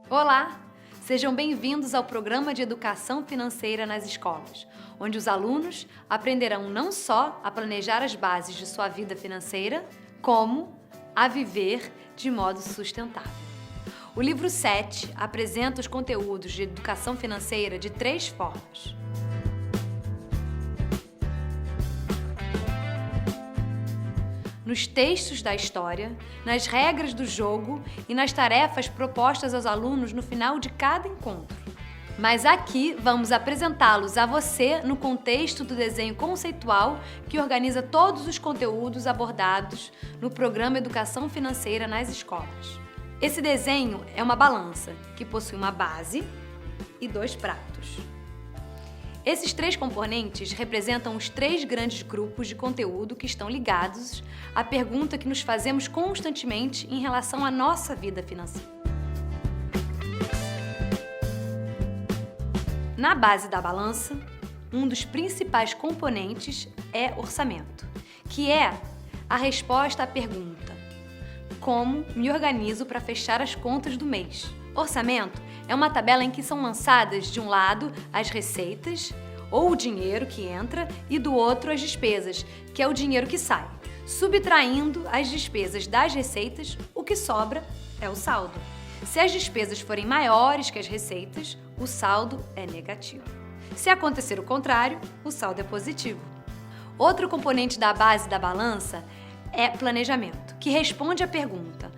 Olá! Sejam bem-vindos ao Programa de Educação Financeira nas Escolas, onde os alunos aprenderão não só a planejar as bases de sua vida financeira, como a viver de modo sustentável. O livro 7 apresenta os conteúdos de educação financeira de 3 formas. Nos textos da história, nas regras do jogo e nas tarefas propostas aos alunos no final de cada encontro. Mas aqui vamos apresentá-los a você no contexto do desenho conceitual que organiza todos os conteúdos abordados no programa Educação Financeira nas Escolas. Esse desenho é uma balança que possui uma base e 2 pratos. Esses 3 componentes representam os 3 grandes grupos de conteúdo que estão ligados à pergunta que nos fazemos constantemente em relação à nossa vida financeira. Na base da balança, um dos principais componentes é orçamento, que é a resposta à pergunta: como me organizo para fechar as contas do mês? Orçamento é uma tabela em que são lançadas, de um lado, as receitas, ou o dinheiro que entra, e do outro, as despesas, que é o dinheiro que sai. Subtraindo as despesas das receitas, o que sobra é o saldo. Se as despesas forem maiores que as receitas, o saldo é negativo. Se acontecer o contrário, o saldo é positivo. Outro componente da base da balança é planejamento, que responde à pergunta: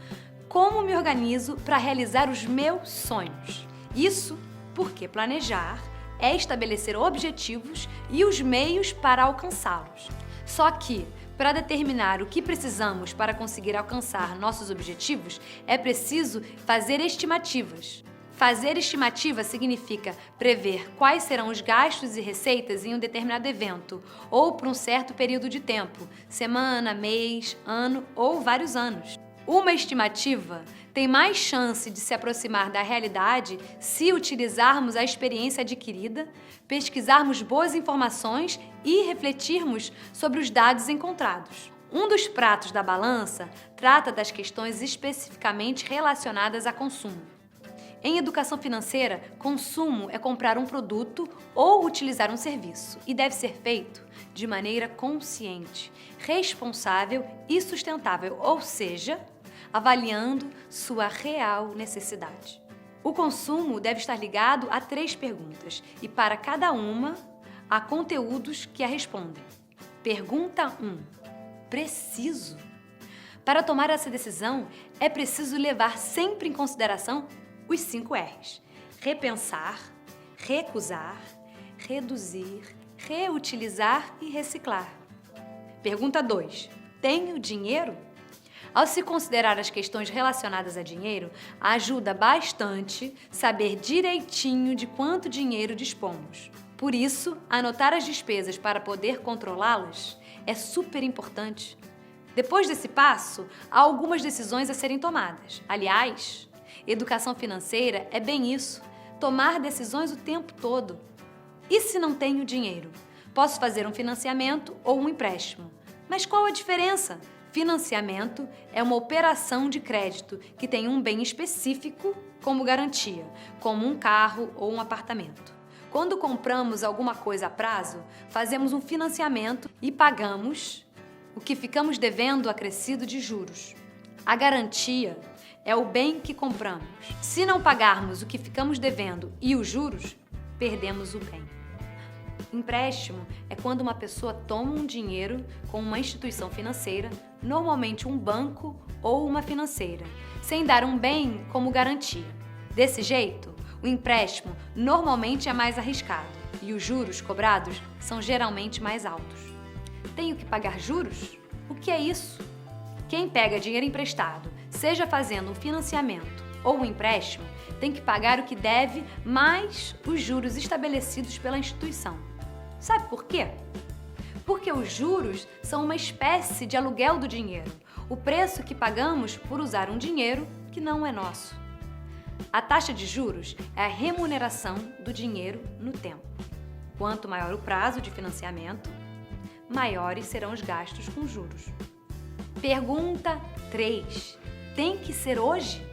como me organizo para realizar os meus sonhos? Isso porque planejar é estabelecer objetivos e os meios para alcançá-los. Só que, para determinar o que precisamos para conseguir alcançar nossos objetivos, é preciso fazer estimativas. Fazer estimativa significa prever quais serão os gastos e receitas em um determinado evento, ou por um certo período de tempo, semana, mês, ano ou vários anos. Uma estimativa tem mais chance de se aproximar da realidade se utilizarmos a experiência adquirida, pesquisarmos boas informações e refletirmos sobre os dados encontrados. Um dos pratos da balança trata das questões especificamente relacionadas a consumo. Em educação financeira, consumo é comprar um produto ou utilizar um serviço e deve ser feito de maneira consciente, responsável e sustentável, ou seja, avaliando sua real necessidade. O consumo deve estar ligado a 3 perguntas e, para cada uma, há conteúdos que a respondem. Pergunta 1. Preciso? Para tomar essa decisão, é preciso levar sempre em consideração os 5 R's: repensar, recusar, reduzir, reutilizar e reciclar. Pergunta 2. Tenho dinheiro? Ao se considerar as questões relacionadas a dinheiro, ajuda bastante saber direitinho de quanto dinheiro dispomos. Por isso, anotar as despesas para poder controlá-las é super importante. Depois desse passo, há algumas decisões a serem tomadas. Aliás, educação financeira é bem isso, tomar decisões o tempo todo. E se não tenho dinheiro? Posso fazer um financiamento ou um empréstimo. Mas qual a diferença? Financiamento é uma operação de crédito que tem um bem específico como garantia, como um carro ou um apartamento. Quando compramos alguma coisa a prazo, fazemos um financiamento e pagamos o que ficamos devendo acrescido de juros. A garantia é o bem que compramos. Se não pagarmos o que ficamos devendo e os juros, perdemos o bem. Empréstimo é quando uma pessoa toma um dinheiro com uma instituição financeira, normalmente um banco ou uma financeira, sem dar um bem como garantia. Desse jeito, o empréstimo normalmente é mais arriscado e os juros cobrados são geralmente mais altos. Tenho que pagar juros? O que é isso? Quem pega dinheiro emprestado, seja fazendo um financiamento ou um empréstimo, tem que pagar o que deve mais os juros estabelecidos pela instituição. Sabe por quê? Porque os juros são uma espécie de aluguel do dinheiro, o preço que pagamos por usar um dinheiro que não é nosso. A taxa de juros é a remuneração do dinheiro no tempo. Quanto maior o prazo de financiamento, maiores serão os gastos com juros. Pergunta 3. Tem que ser hoje?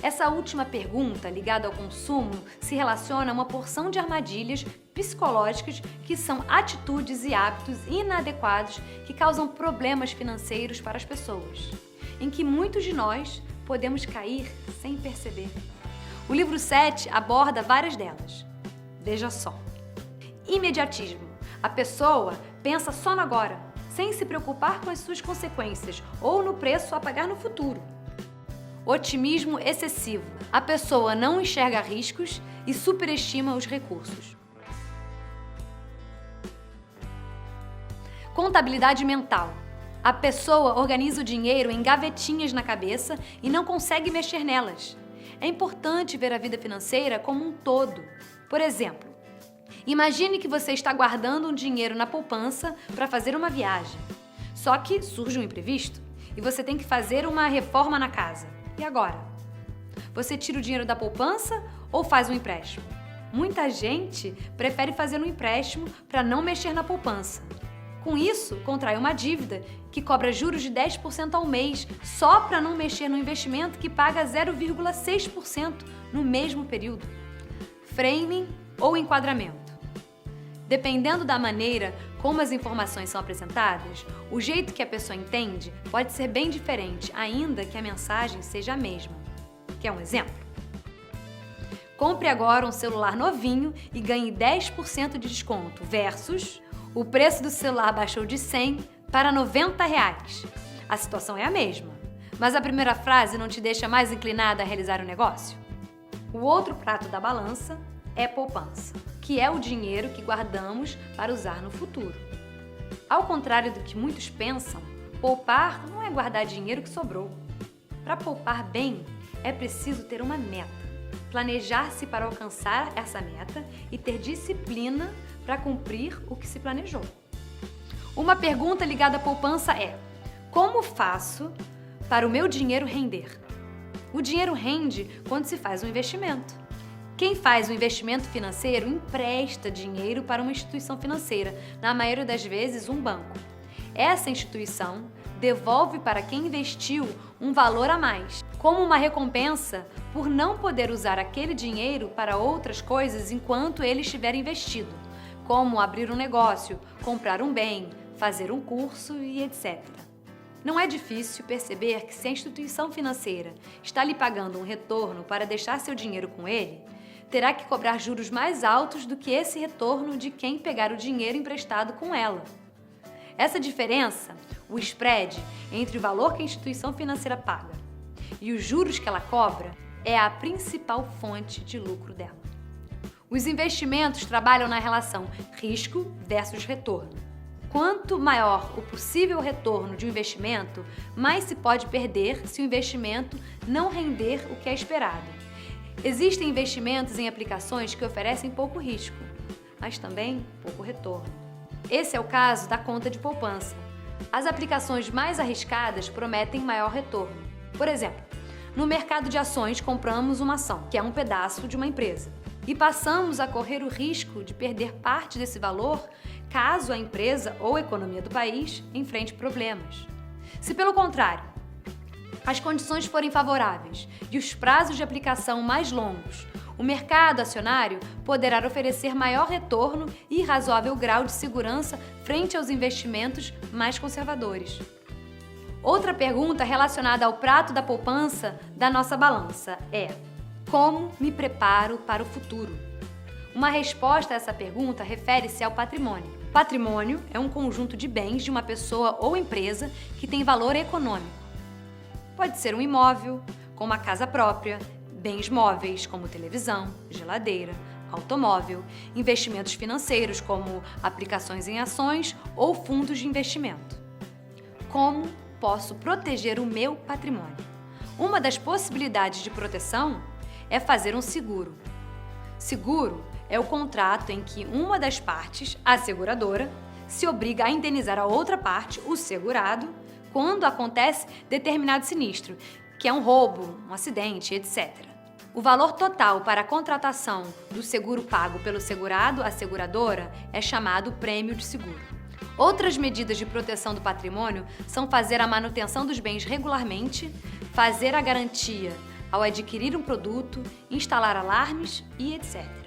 Essa última pergunta, ligada ao consumo, se relaciona a uma porção de armadilhas psicológicas que são atitudes e hábitos inadequados que causam problemas financeiros para as pessoas, em que muitos de nós podemos cair sem perceber. O livro 7 aborda várias delas. Veja só. Imediatismo. A pessoa pensa só no agora, sem se preocupar com as suas consequências ou no preço a pagar no futuro. Otimismo excessivo. A pessoa não enxerga riscos e superestima os recursos. Contabilidade mental. A pessoa organiza o dinheiro em gavetinhas na cabeça e não consegue mexer nelas. É importante ver a vida financeira como um todo. Por exemplo, imagine que você está guardando um dinheiro na poupança para fazer uma viagem. Só que surge um imprevisto e você tem que fazer uma reforma na casa. E agora? Você tira o dinheiro da poupança ou faz um empréstimo? Muita gente prefere fazer um empréstimo para não mexer na poupança. Com isso, contrai uma dívida que cobra juros de 10% ao mês só para não mexer no investimento que paga 0,6% no mesmo período. Framing ou enquadramento. Dependendo da maneira como as informações são apresentadas, o jeito que a pessoa entende pode ser bem diferente, ainda que a mensagem seja a mesma. Quer um exemplo? Compre agora um celular novinho e ganhe 10% de desconto versus o preço do celular baixou de 100 para R$90. A situação é a mesma, mas a primeira frase não te deixa mais inclinada a realizar o negócio? O outro prato da balança é poupança, que é o dinheiro que guardamos para usar no futuro. Ao contrário do que muitos pensam, poupar não é guardar dinheiro que sobrou. Para poupar bem, é preciso ter uma meta, planejar-se para alcançar essa meta e ter disciplina para cumprir o que se planejou. Uma pergunta ligada à poupança é: como faço para o meu dinheiro render? O dinheiro rende quando se faz um investimento. Quem faz o investimento financeiro empresta dinheiro para uma instituição financeira, na maioria das vezes um banco. Essa instituição devolve para quem investiu um valor a mais, como uma recompensa por não poder usar aquele dinheiro para outras coisas enquanto ele estiver investido, como abrir um negócio, comprar um bem, fazer um curso e etc. Não é difícil perceber que se a instituição financeira está lhe pagando um retorno para deixar seu dinheiro com ele, terá que cobrar juros mais altos do que esse retorno de quem pegar o dinheiro emprestado com ela. Essa diferença, o spread entre o valor que a instituição financeira paga e os juros que ela cobra, é a principal fonte de lucro dela. Os investimentos trabalham na relação risco versus retorno. Quanto maior o possível retorno de um investimento, mais se pode perder se o investimento não render o que é esperado. Existem investimentos em aplicações que oferecem pouco risco, mas também pouco retorno. Esse é o caso da conta de poupança. As aplicações mais arriscadas prometem maior retorno. Por exemplo, no mercado de ações compramos uma ação, que é um pedaço de uma empresa, e passamos a correr o risco de perder parte desse valor caso a empresa ou a economia do país enfrente problemas. Se, pelo contrário, as condições forem favoráveis e os prazos de aplicação mais longos, o mercado acionário poderá oferecer maior retorno e razoável grau de segurança frente aos investimentos mais conservadores. Outra pergunta relacionada ao prato da poupança da nossa balança é: como me preparo para o futuro? Uma resposta a essa pergunta refere-se ao patrimônio. Patrimônio é um conjunto de bens de uma pessoa ou empresa que tem valor econômico. Pode ser um imóvel, como a casa própria, bens móveis, como televisão, geladeira, automóvel, investimentos financeiros, como aplicações em ações ou fundos de investimento. Como posso proteger o meu patrimônio? Uma das possibilidades de proteção é fazer um seguro. Seguro é o contrato em que uma das partes, a seguradora, se obriga a indenizar a outra parte, o segurado, quando acontece determinado sinistro, que é um roubo, um acidente, etc. O valor total para a contratação do seguro pago pelo segurado à seguradora é chamado prêmio de seguro. Outras medidas de proteção do patrimônio são fazer a manutenção dos bens regularmente, fazer a garantia ao adquirir um produto, instalar alarmes e etc.